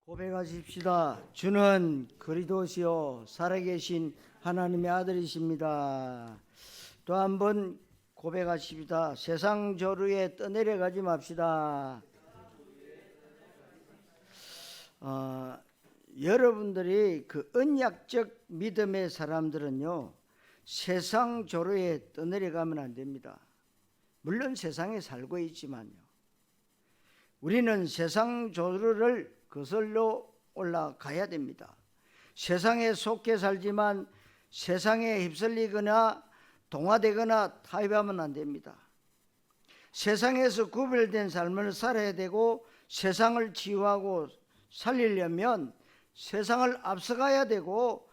고백하십시다. 주는 그리스도시요 살아계신 하나님의 아들이십니다. 또 한 번 고백하십시다. 세상 조류에 떠내려가지 맙시다. 여러분들이 그 언약적 믿음의 사람들은요, 세상 조류에 떠내려가면 안 됩니다. 물론 세상에 살고 있지만요, 우리는 세상 조류를 거슬러 올라가야 됩니다. 세상에 속해 살지만 세상에 휩쓸리거나 동화되거나 타협하면 안 됩니다. 세상에서 구별된 삶을 살아야 되고, 세상을 치유하고 살리려면 세상을 앞서가야 되고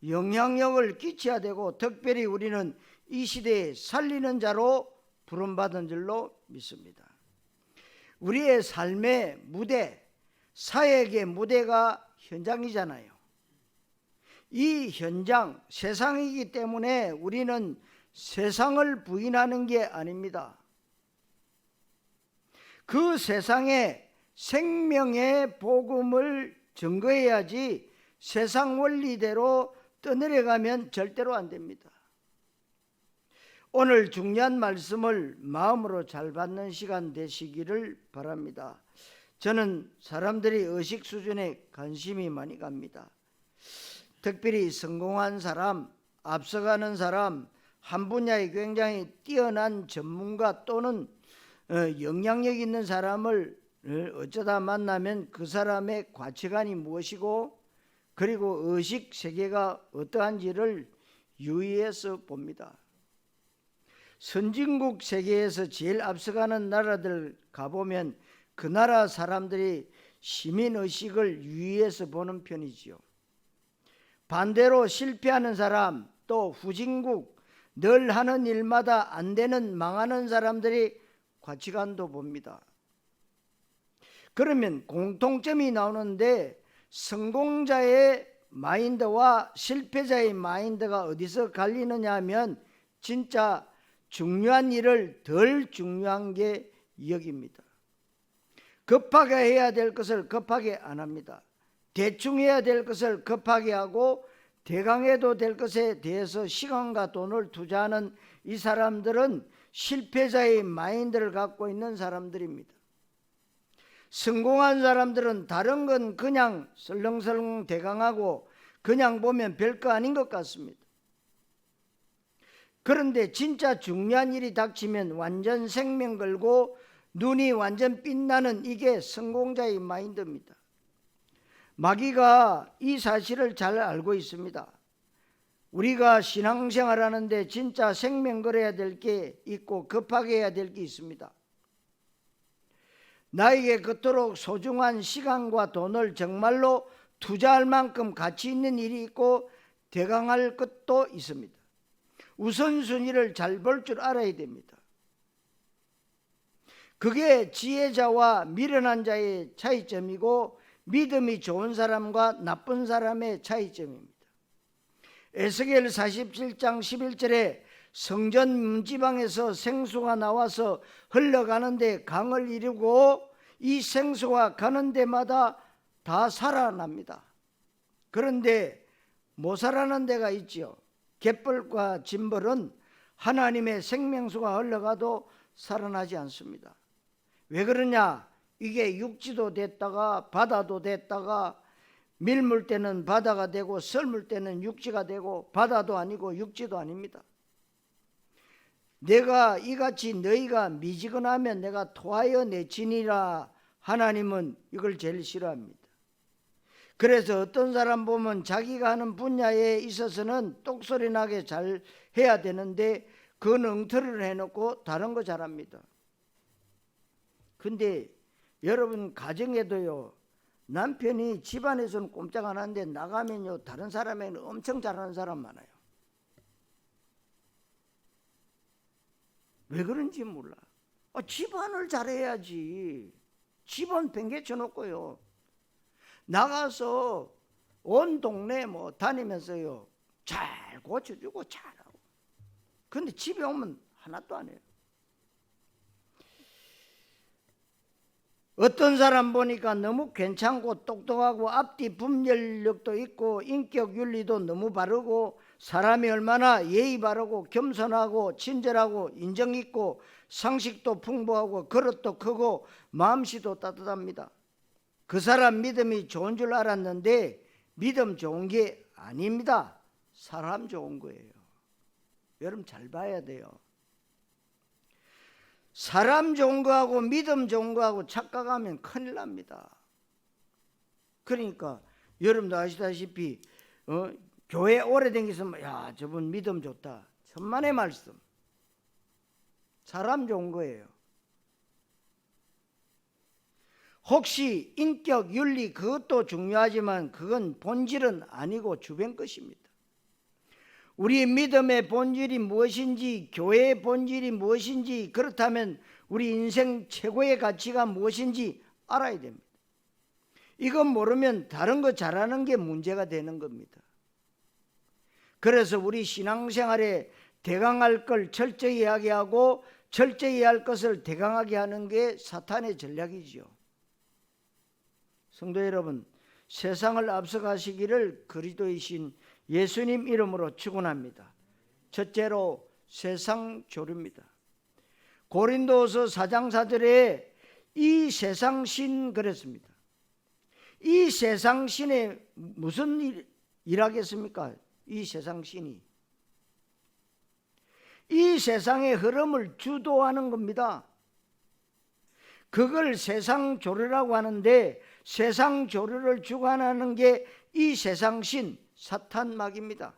영향력을 끼쳐야 되고, 특별히 우리는 이 시대에 살리는 자로 부름받은 줄로 믿습니다. 우리의 삶의 무대, 사역의 무대가 현장이잖아요. 이 현장, 세상이기 때문에 우리는 세상을 부인하는 게 아닙니다. 그 세상에 생명의 복음을 증거해야지 세상 원리대로 떠내려가면 절대로 안 됩니다. 오늘 중요한 말씀을 마음으로 잘 받는 시간 되시기를 바랍니다. 저는 사람들이 의식 수준에 관심이 많이 갑니다. 특별히 성공한 사람, 앞서가는 사람, 한 분야에 굉장히 뛰어난 전문가 또는 영향력 있는 사람을 어쩌다 만나면 그 사람의 가치관이 무엇이고, 그리고 의식 세계가 어떠한지를 유의해서 봅니다. 선진국 세계에서 제일 앞서가는 나라들 가보면 그 나라 사람들이 시민의식을 유의해서 보는 편이지요. 반대로 실패하는 사람, 또 후진국, 늘 하는 일마다 안 되는 망하는 사람들이 가치관도 봅니다. 그러면 공통점이 나오는데, 성공자의 마인드와 실패자의 마인드가 어디서 갈리느냐 하면 진짜 중요한 일을 덜 중요한 게 여깁니다. 급하게 해야 될 것을 급하게 안 합니다. 대충 해야 될 것을 급하게 하고 대강해도 될 것에 대해서 시간과 돈을 투자하는 이 사람들은 실패자의 마인드를 갖고 있는 사람들입니다. 성공한 사람들은 다른 건 그냥 설렁설렁 대강하고 그냥 보면 별거 아닌 것 같습니다. 그런데 진짜 중요한 일이 닥치면 완전 생명 걸고 눈이 완전 빛나는, 이게 성공자의 마인드입니다. 마귀가 이 사실을 잘 알고 있습니다. 우리가 신앙생활 하는데 진짜 생명 걸어야 될 게 있고 급하게 해야 될 게 있습니다. 나에게 그토록 소중한 시간과 돈을 정말로 투자할 만큼 가치 있는 일이 있고 대강할 것도 있습니다. 우선순위를 잘 볼 줄 알아야 됩니다. 그게 지혜자와 미련한 자의 차이점이고 믿음이 좋은 사람과 나쁜 사람의 차이점입니다. 에스겔 47장 11절에 성전 문지방에서 생수가 나와서 흘러가는데 강을 이루고 이 생수가 가는 데마다 다 살아납니다. 그런데 못 살아나는 데가 있죠. 갯벌과 진벌은 하나님의 생명수가 흘러가도 살아나지 않습니다. 왜 그러냐? 이게 육지도 됐다가 바다도 됐다가 밀물 때는 바다가 되고 썰물 때는 육지가 되고 바다도 아니고 육지도 아닙니다. 내가 이같이 너희가 미지근하면 내가 토하여 내치니라. 하나님은 이걸 제일 싫어합니다. 그래서 어떤 사람 보면 자기가 하는 분야에 있어서는 똑소리 나게 잘 해야 되는데 그건 엉터리를 해놓고 다른 거 잘합니다. 근데 여러분 가정에도요, 남편이 집안에서는 꼼짝 안 하는데 나가면요 다른 사람에는 엄청 잘하는 사람 많아요. 왜 그런지 몰라. 집안을 잘해야지. 집안 팽개쳐 놓고요 나가서 온 동네 뭐 다니면서요 잘 고쳐주고 잘하고, 근데 집에 오면 하나도 안 해요. 어떤 사람 보니까 너무 괜찮고 똑똑하고 앞뒤 분별력도 있고 인격 윤리도 너무 바르고 사람이 얼마나 예의 바르고 겸손하고 친절하고 인정 있고 상식도 풍부하고 그릇도 크고 마음씨도 따뜻합니다. 그 사람 믿음이 좋은 줄 알았는데 믿음 좋은 게 아닙니다. 사람 좋은 거예요. 여러분 잘 봐야 돼요. 사람 좋은 거하고 믿음 좋은 거하고 착각하면 큰일 납니다. 그러니까 여러분도 아시다시피 교회 오래 다니면서 야 저분 믿음 좋다. 천만의 말씀. 사람 좋은 거예요. 혹시 인격, 윤리 그것도 중요하지만 그건 본질은 아니고 주변 것입니다. 우리 믿음의 본질이 무엇인지, 교회의 본질이 무엇인지, 그렇다면 우리 인생 최고의 가치가 무엇인지 알아야 됩니다. 이건 모르면 다른 거 잘하는 게 문제가 되는 겁니다. 그래서 우리 신앙생활에 대강할 걸 철저히 이야기하고 철저히 할 것을 대강하게 하는 게 사탄의 전략이지요. 성도 여러분, 세상을 앞서가시기를 그리스도이신 예수님 이름으로 축원합니다. 첫째로 세상 조류입니다. 고린도서 4장 4절에 이 세상 신 그랬습니다. 이 세상 신에 무슨 일하겠습니까? 이 세상 신이 이 세상의 흐름을 주도하는 겁니다. 그걸 세상 조류라고 하는데 세상 조류를 주관하는 게 이 세상 신 사탄막입니다.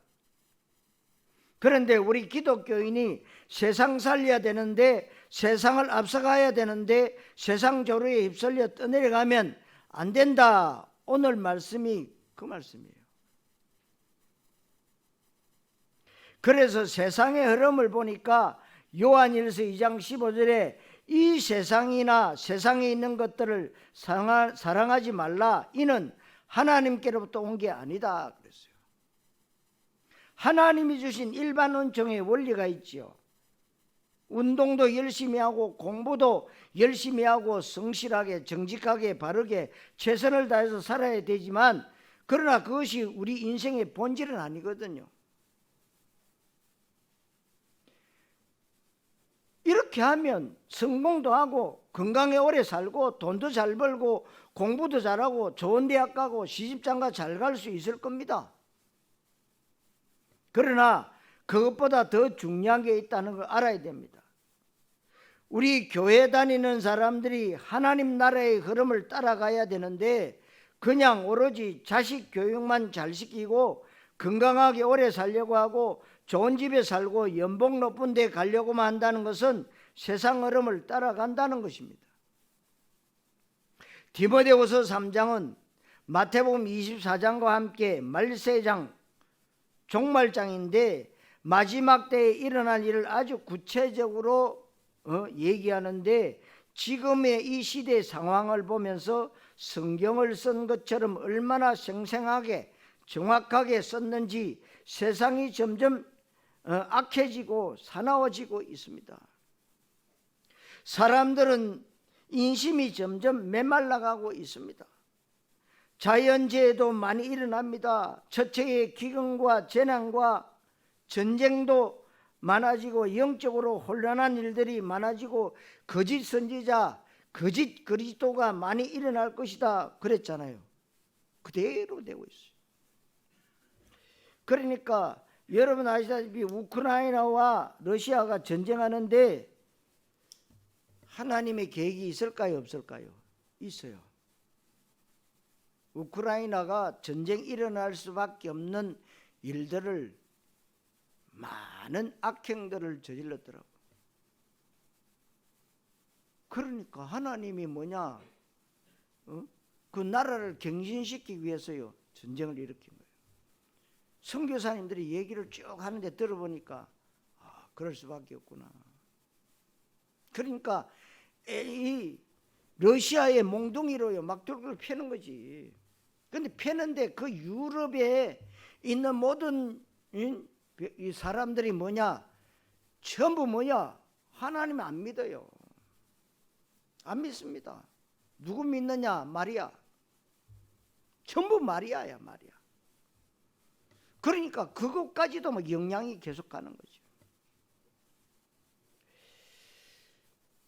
그런데 우리 기독교인이 세상 살려야 되는데 세상을 앞서가야 되는데 세상 조류에 휩쓸려 떠내려가면 안 된다. 오늘 말씀이 그 말씀이에요. 그래서 세상의 흐름을 보니까 요한일서 2장 15절에 이 세상이나 세상에 있는 것들을 사랑하지 말라. 이는 하나님께로부터 온 게 아니다 그랬어요. 하나님이 주신 일반 은총의 원리가 있지요. 운동도 열심히 하고 공부도 열심히 하고 성실하게 정직하게 바르게 최선을 다해서 살아야 되지만 그러나 그것이 우리 인생의 본질은 아니거든요. 이렇게 하면 성공도 하고 건강에 오래 살고 돈도 잘 벌고 공부도 잘하고 좋은 대학 가고 시집장가 잘 갈 수 있을 겁니다. 그러나 그것보다 더 중요한 게 있다는 걸 알아야 됩니다. 우리 교회 다니는 사람들이 하나님 나라의 흐름을 따라가야 되는데 그냥 오로지 자식 교육만 잘 시키고 건강하게 오래 살려고 하고 좋은 집에 살고 연봉 높은 데 가려고만 한다는 것은 세상 흐름을 따라간다는 것입니다. 디모데후서 3장은 마태복음 24장과 함께 말세장 종말장인데 마지막 때에 일어날 일을 아주 구체적으로 얘기하는데 지금의 이 시대 상황을 보면서 성경을 쓴 것처럼 얼마나 생생하게 정확하게 썼는지 세상이 점점 악해지고 사나워지고 있습니다. 사람들은 인심이 점점 메말라가고 있습니다. 자연재해도 많이 일어납니다. 첫째의 기근과 재난과 전쟁도 많아지고 영적으로 혼란한 일들이 많아지고 거짓 선지자, 거짓 그리스도가 많이 일어날 것이다 그랬잖아요. 그대로 되고 있어요. 그러니까 여러분 아시다시피 우크라이나와 러시아가 전쟁하는데 하나님의 계획이 있을까요? 없을까요? 있어요. 우크라이나가 전쟁 일어날 수밖에 없는 일들을 많은 악행들을 저질렀더라고요. 그러니까 하나님이 뭐냐? 그 나라를 갱신시키기 위해서요 전쟁을 일으킨 거예요. 선교사님들이 얘기를 쭉 하는데 들어보니까 그럴 수밖에 없구나. 그러니까 이 러시아의 몽둥이로요 막 돌을 패는 거지. 근데 패는데 그 유럽에 있는 모든 이 사람들이 뭐냐? 전부 뭐냐? 하나님 안 믿어요. 안 믿습니다. 누구 믿느냐? 마리아. 전부 마리아야, 마리아. 그러니까 그것까지도 막 영향이 계속 가는 거죠.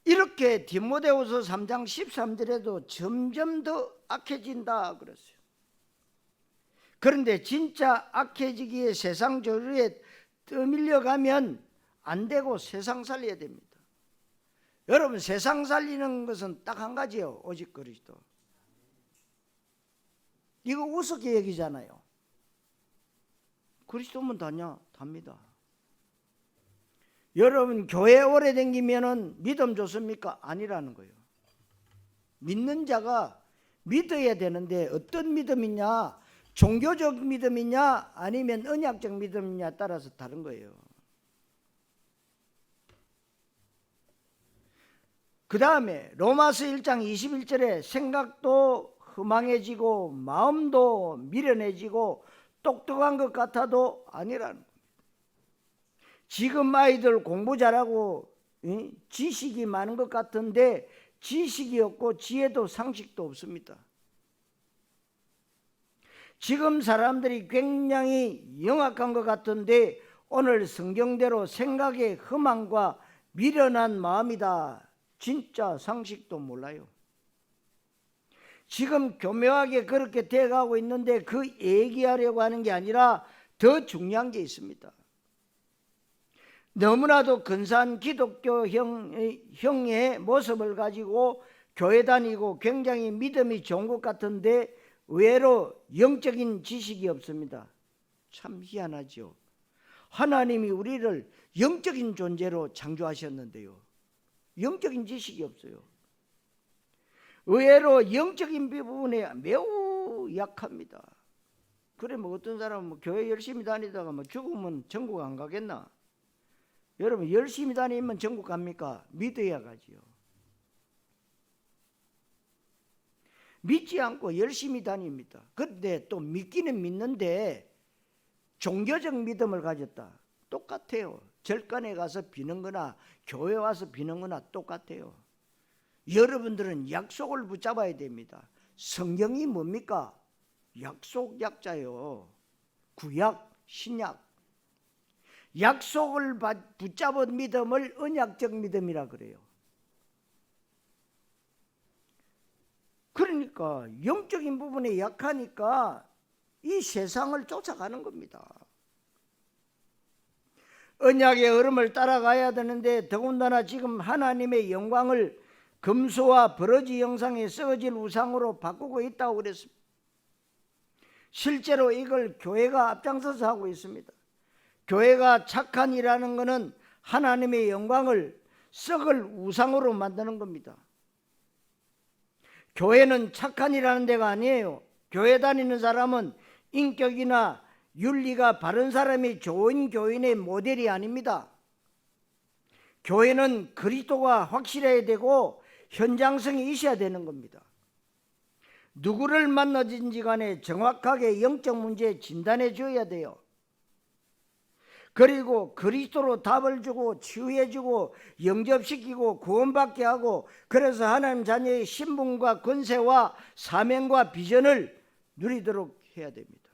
이렇게 디모데후서 3장 13절에도 점점 더 악해진다 그랬어요. 그런데 진짜 악해지기에 세상 조류에 떠밀려가면 안 되고 세상 살려야 됩니다. 여러분, 세상 살리는 것은 딱 한 가지예요. 오직 그리스도. 이거 우습게 얘기잖아요. 그리스도면 다냐? 답니다. 여러분, 교회 오래 다니면은 믿음 좋습니까? 아니라는 거예요. 믿는 자가 믿어야 되는데 어떤 믿음이냐? 종교적 믿음이냐? 아니면 언약적 믿음이냐 따라서 다른 거예요. 그 다음에 로마서 1장 21절에 생각도 허망해지고 마음도 미련해지고 똑똑한 것 같아도 아니라는 겁니다. 지금 아이들 공부 잘하고 지식이 많은 것 같은데 지식이 없고 지혜도 상식도 없습니다. 지금 사람들이 굉장히 영악한 것 같은데 오늘 성경대로 생각의 허망과 미련한 마음이다. 진짜 상식도 몰라요. 지금 교묘하게 그렇게 돼가고 있는데 그 얘기하려고 하는 게 아니라 더 중요한 게 있습니다. 너무나도 근사한 기독교형의 모습을 가지고 교회 다니고 굉장히 믿음이 좋은 것 같은데 의외로 영적인 지식이 없습니다. 참 희한하죠. 하나님이 우리를 영적인 존재로 창조하셨는데요, 영적인 지식이 없어요. 의외로 영적인 부분에 매우 약합니다. 그래 뭐 어떤 사람은 뭐 교회 열심히 다니다가 뭐 죽으면 천국 안 가겠나? 여러분, 열심히 다니면 천국 갑니까? 믿어야 가지요. 믿지 않고 열심히 다닙니다. 그런데 또 믿기는 믿는데 종교적 믿음을 가졌다. 똑같아요. 절간에 가서 비는 거나 교회 와서 비는 거나 똑같아요. 여러분들은 약속을 붙잡아야 됩니다. 성경이 뭡니까? 약속 약자요. 구약, 신약. 약속을 붙잡은 믿음을 언약적 믿음이라 그래요. 그러니까 영적인 부분에 약하니까 이 세상을 쫓아가는 겁니다. 언약의 흐름을 따라가야 되는데 더군다나 지금 하나님의 영광을 금수와 버러지 형상에 썩어질 우상으로 바꾸고 있다고 그랬습니다. 실제로 이걸 교회가 앞장서서 하고 있습니다. 교회가 착한 일하는 것은 하나님의 영광을 썩을 우상으로 만드는 겁니다. 교회는 착한 일하는 데가 아니에요. 교회 다니는 사람은 인격이나 윤리가 바른 사람이 좋은 교인의 모델이 아닙니다. 교회는 그리스도가 확실해야 되고 현장성이 있어야 되는 겁니다. 누구를 만나든지 간에 정확하게 영적 문제 진단해 줘야 돼요. 그리고 그리스도로 답을 주고 치유해 주고 영접시키고 구원받게 하고, 그래서 하나님 자녀의 신분과 권세와 사명과 비전을 누리도록 해야 됩니다.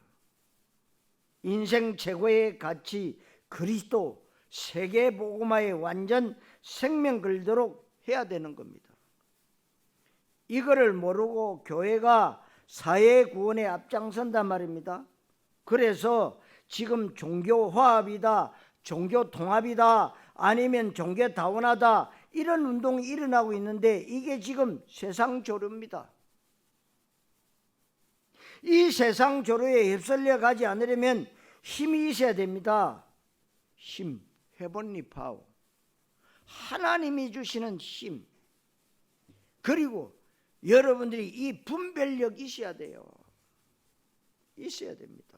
인생 최고의 가치 그리스도 세계 복음화의 완전 생명 걸도록 해야 되는 겁니다. 이거를 모르고 교회가 사회 구원에 앞장선단 말입니다. 그래서 지금 종교 화합이다, 종교 통합이다, 아니면 종교 다원하다, 이런 운동이 일어나고 있는데 이게 지금 세상 조류입니다. 이 세상 조류에 휩쓸려 가지 않으려면 힘이 있어야 됩니다. 힘, 헤븐리 파워, 하나님이 주시는 힘. 그리고 여러분들이 이 분별력이 있어야 돼요. 있어야 됩니다.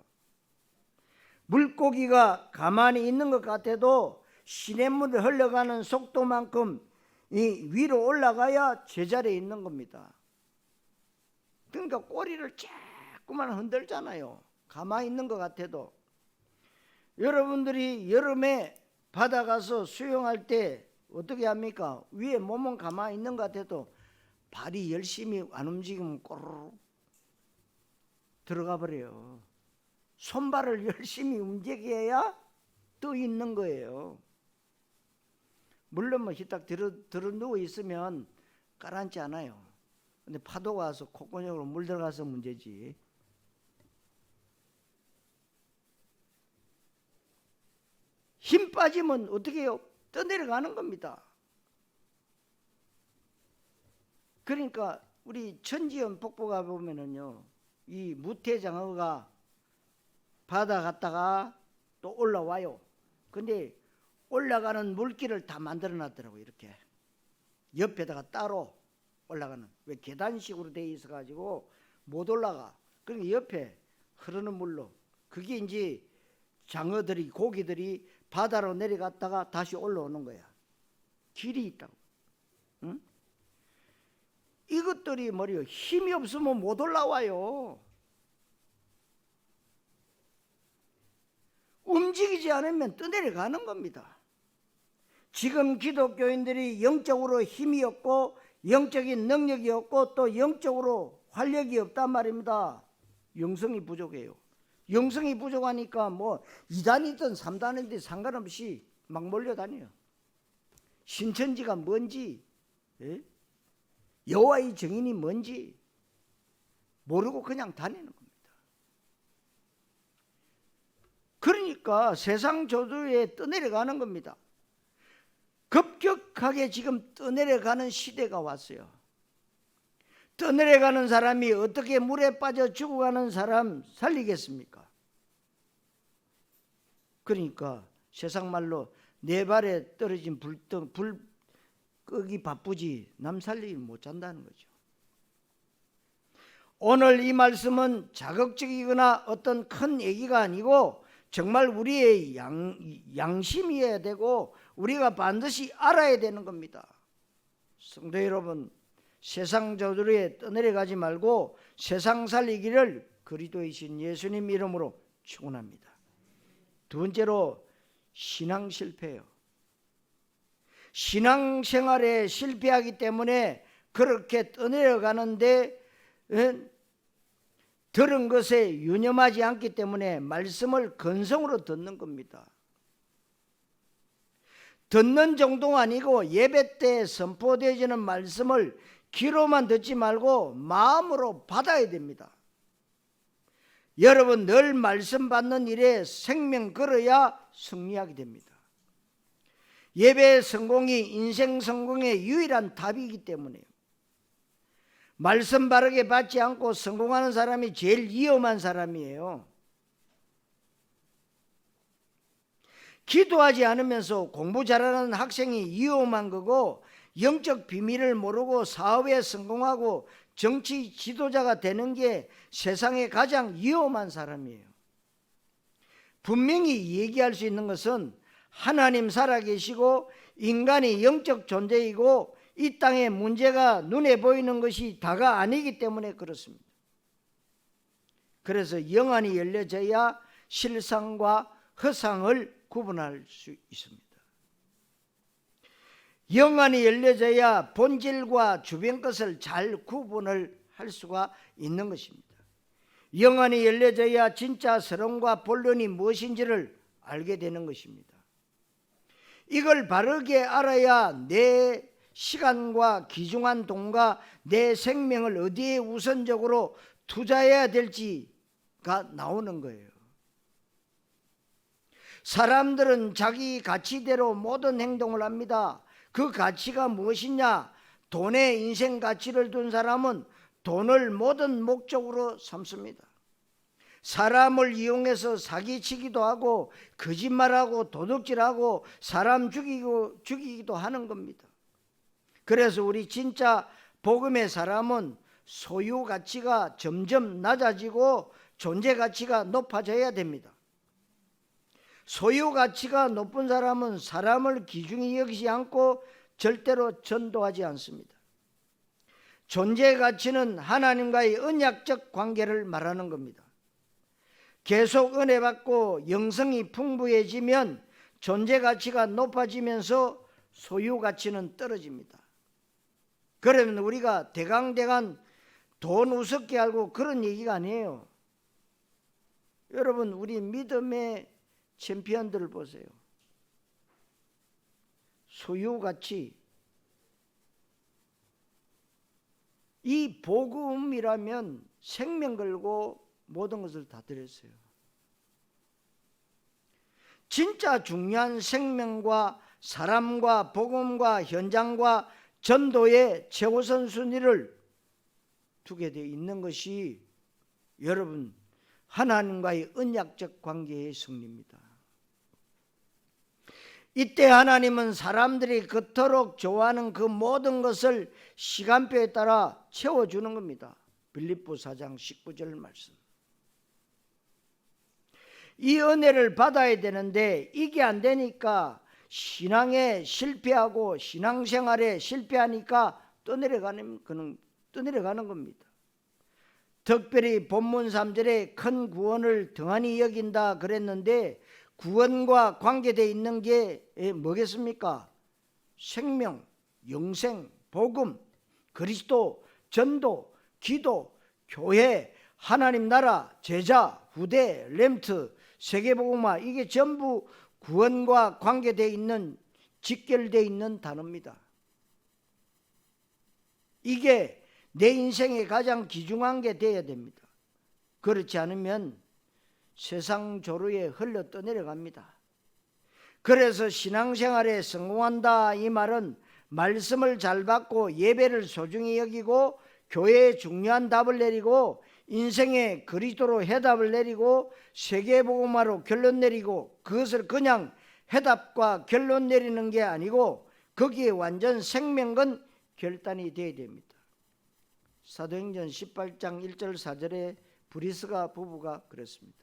물고기가 가만히 있는 것 같아도 시냇물을 흘러가는 속도만큼 이 위로 올라가야 제자리에 있는 겁니다. 그러니까 꼬리를 자꾸만 흔들잖아요. 가만히 있는 것 같아도. 여러분들이 여름에 바다 가서 수영할 때 어떻게 합니까? 위에 몸은 가만히 있는 것 같아도 발이 열심히 안 움직이면 꼬르륵 들어가 버려요. 손발을 열심히 움직여야 떠 있는 거예요. 물론 뭐 히딱 들어 누워 있으면 가라앉지 않아요. 근데 파도가 와서 콧구멍으로 물 들어가서 문제지. 힘 빠지면 어떻게 해요? 떠내려가는 겁니다. 그러니까 우리 천지연 폭포 가 보면은요, 이 무태장어가 바다 갔다가 또 올라와요. 근데 올라가는 물길을 다 만들어 놨더라고요. 이렇게 옆에다가 따로 올라가는, 왜 계단식으로 돼 있어 가지고 못 올라가. 그러니까 옆에 흐르는 물로, 그게 이제 장어들이, 고기들이 바다로 내려갔다가 다시 올라오는 거야. 길이 있다고. 응? 이것들이 뭐래요? 힘이 없으면 못 올라와요. 움직이지 않으면 떠내려가는 겁니다. 지금 기독교인들이 영적으로 힘이 없고 영적인 능력이 없고 또 영적으로 활력이 없단 말입니다. 영성이 부족해요. 영성이 부족하니까 뭐 2단이든 3단이든 상관없이 막 몰려다녀요. 신천지가 뭔지, 예? 여호와의 정인이 뭔지 모르고 그냥 다니는 겁니다. 그러니까 세상 조류에 떠내려가는 겁니다. 급격하게 지금 떠내려가는 시대가 왔어요. 떠내려가는 사람이 어떻게 물에 빠져 죽어가는 사람 살리겠습니까? 그러니까 세상 말로 내 발에 떨어진 불 끄기 바쁘지 남 살리기 못 잔다는 거죠. 오늘 이 말씀은 자극적이거나 어떤 큰 얘기가 아니고 정말 우리의 양심이어야 되고 우리가 반드시 알아야 되는 겁니다. 성도 여러분, 세상 저주에 떠내려가지 말고 세상 살리기를 그리스도이신 예수님 이름으로 축원합니다. 두 번째로 신앙 실패예요. 신앙생활에 실패하기 때문에 그렇게 떠내려가는데 들은 것에 유념하지 않기 때문에 말씀을 건성으로 듣는 겁니다. 듣는 정도가 아니고 예배 때 선포되어지는 말씀을 귀로만 듣지 말고 마음으로 받아야 됩니다. 여러분 늘 말씀 받는 일에 생명 걸어야 승리하게 됩니다. 예배 성공이 인생 성공의 유일한 답이기 때문에요. 말씀 바르게 받지 않고 성공하는 사람이 제일 위험한 사람이에요. 기도하지 않으면서 공부 잘하는 학생이 위험한 거고, 영적 비밀을 모르고 사업에 성공하고 정치 지도자가 되는 게 세상에 가장 위험한 사람이에요. 분명히 얘기할 수 있는 것은 하나님 살아계시고 인간이 영적 존재이고 이 땅에 문제가 눈에 보이는 것이 다가 아니기 때문에 그렇습니다. 그래서 영안이 열려져야 실상과 허상을 구분할 수 있습니다. 영안이 열려져야 본질과 주변 것을 잘 구분을 할 수가 있는 것입니다. 영안이 열려져야 진짜 서론과 본론이 무엇인지를 알게 되는 것입니다. 이걸 바르게 알아야 내 시간과 귀중한 돈과 내 생명을 어디에 우선적으로 투자해야 될지가 나오는 거예요. 사람들은 자기 가치대로 모든 행동을 합니다. 그 가치가 무엇이냐? 돈에 인생 가치를 둔 사람은 돈을 모든 목적으로 삼습니다. 사람을 이용해서 사기치기도 하고 거짓말하고 도둑질하고 사람 죽이기도 하는 겁니다. 그래서 우리 진짜 복음의 사람은 소유 가치가 점점 낮아지고 존재 가치가 높아져야 됩니다. 소유 가치가 높은 사람은 사람을 귀중히 여기지 않고 절대로 전도하지 않습니다. 존재 가치는 하나님과의 언약적 관계를 말하는 겁니다. 계속 은혜 받고 영성이 풍부해지면 존재 가치가 높아지면서 소유 가치는 떨어집니다. 그러면 우리가 대강대강 돈 우습게 알고 그런 얘기가 아니에요. 여러분, 우리 믿음의 챔피언들을 보세요. 소유같이 이 복음이라면 생명 걸고 모든 것을 다 드렸어요. 진짜 중요한 생명과 사람과 복음과 현장과 전도의 최우선 순위를 두게 되어 있는 것이 여러분 하나님과의 언약적 관계의 승리입니다. 이때 하나님은 사람들이 그토록 좋아하는 그 모든 것을 시간표에 따라 채워주는 겁니다. 빌립보 4장 19절 말씀. 이 은혜를 받아야 되는데 이게 안 되니까 신앙에 실패하고 신앙생활에 실패하니까 떠내려가는 겁니다. 특별히 본문 3절에 큰 구원을 등한히 여긴다 그랬는데 구원과 관계되어 있는 게 뭐겠습니까? 생명, 영생, 복음, 그리스도, 전도, 기도, 교회, 하나님 나라, 제자, 후대, 렘트, 세계복음화, 이게 전부 구원과 관계되어 있는, 직결되어 있는 단어입니다. 이게 내 인생에 가장 귀중한 게 되어야 됩니다. 그렇지 않으면 세상 조류에 흘러 떠내려갑니다. 그래서 신앙생활에 성공한다 이 말은 말씀을 잘 받고 예배를 소중히 여기고 교회에 중요한 답을 내리고 인생의 그리스도로 해답을 내리고 세계복음화로 결론 내리고 그것을 그냥 해답과 결론 내리는 게 아니고 거기에 완전 생명건 결단이 되어야 됩니다. 사도행전 18장 1절 4절에 브리스가 부부가 그랬습니다.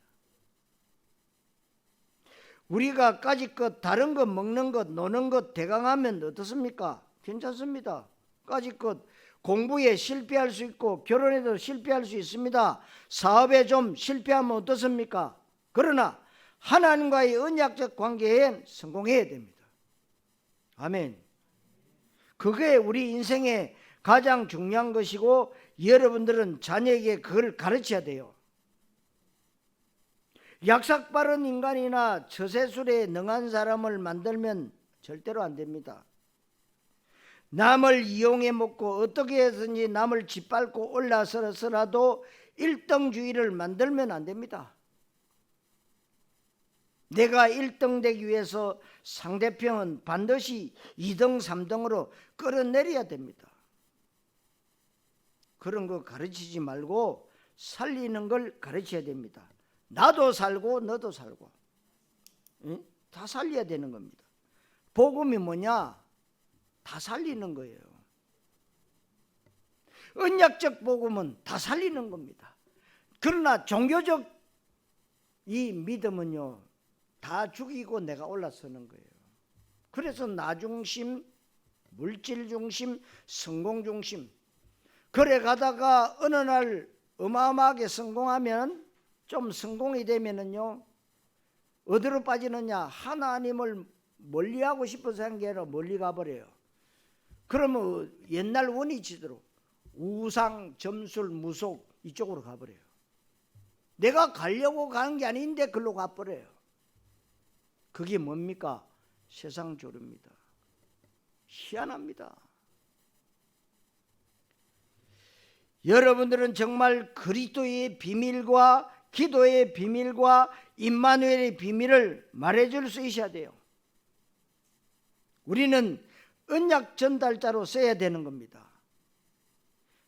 우리가 까짓것 다른 것 먹는 것 노는 것 대강하면 어떻습니까? 괜찮습니다. 까짓것 공부에 실패할 수 있고 결혼에도 실패할 수 있습니다. 사업에 좀 실패하면 어떻습니까? 그러나 하나님과의 언약적 관계에 성공해야 됩니다. 아멘. 그게 우리 인생의 가장 중요한 것이고 여러분들은 자녀에게 그걸 가르쳐야 돼요. 약삭 빠른 인간이나 처세술에 능한 사람을 만들면 절대로 안 됩니다. 남을 이용해 먹고 어떻게 해서든지 남을 짓밟고 올라서서라도 1등주의를 만들면 안 됩니다. 내가 1등 되기 위해서 상대편은 반드시 2등, 3등으로 끌어내려야 됩니다. 그런 거 가르치지 말고 살리는 걸 가르쳐야 됩니다. 나도 살고 너도 살고 다 살려야 되는 겁니다. 복음이 뭐냐? 다 살리는 거예요. 언약적 복음은 다 살리는 겁니다. 그러나 종교적 이 믿음은요 다 죽이고 내가 올라서는 거예요. 그래서 나 중심, 물질 중심, 성공 중심. 그래 가다가 어느 날 어마어마하게 성공하면 좀 성공이 되면은요 어디로 빠지느냐? 하나님을 멀리하고 싶어서 한 게 아니라 멀리 가버려요. 그러면 옛날 원위치대로 우상, 점술, 무속 이쪽으로 가버려요. 내가 가려고 가는 게 아닌데 글로 가버려요. 그게 뭡니까? 세상 조류입니다. 희한합니다. 여러분들은 정말 그리스도의 비밀과 기도의 비밀과 임마누엘의 비밀을 말해줄 수 있어야 돼요. 우리는 언약 전달자로 써야 되는 겁니다.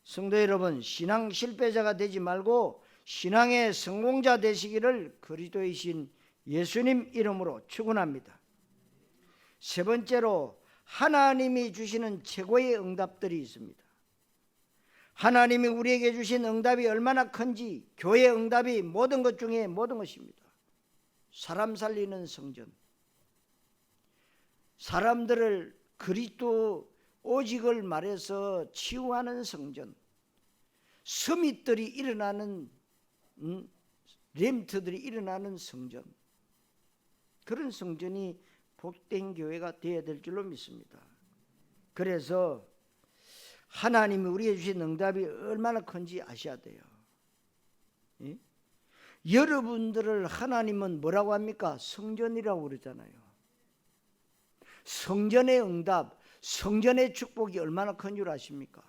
성도 여러분, 신앙 실패자가 되지 말고 신앙의 성공자 되시기를 그리스도이신 예수님 이름으로 축원합니다. 세 번째로 하나님이 주시는 최고의 응답들이 있습니다. 하나님이 우리에게 주신 응답이 얼마나 큰지 교회 응답이 모든 것 중에 모든 것입니다. 사람 살리는 성전, 사람들을 그리스도 오직을 말해서 치유하는 성전, 서밋들이 일어나는 렘트들이 일어나는 성전, 그런 성전이 복된 교회가 되어야 될 줄로 믿습니다. 그래서 하나님이 우리에게 주신 응답이 얼마나 큰지 아셔야 돼요. 예? 여러분들을 하나님은 뭐라고 합니까? 성전이라고 그러잖아요. 성전의 응답, 성전의 축복이 얼마나 큰 줄 아십니까?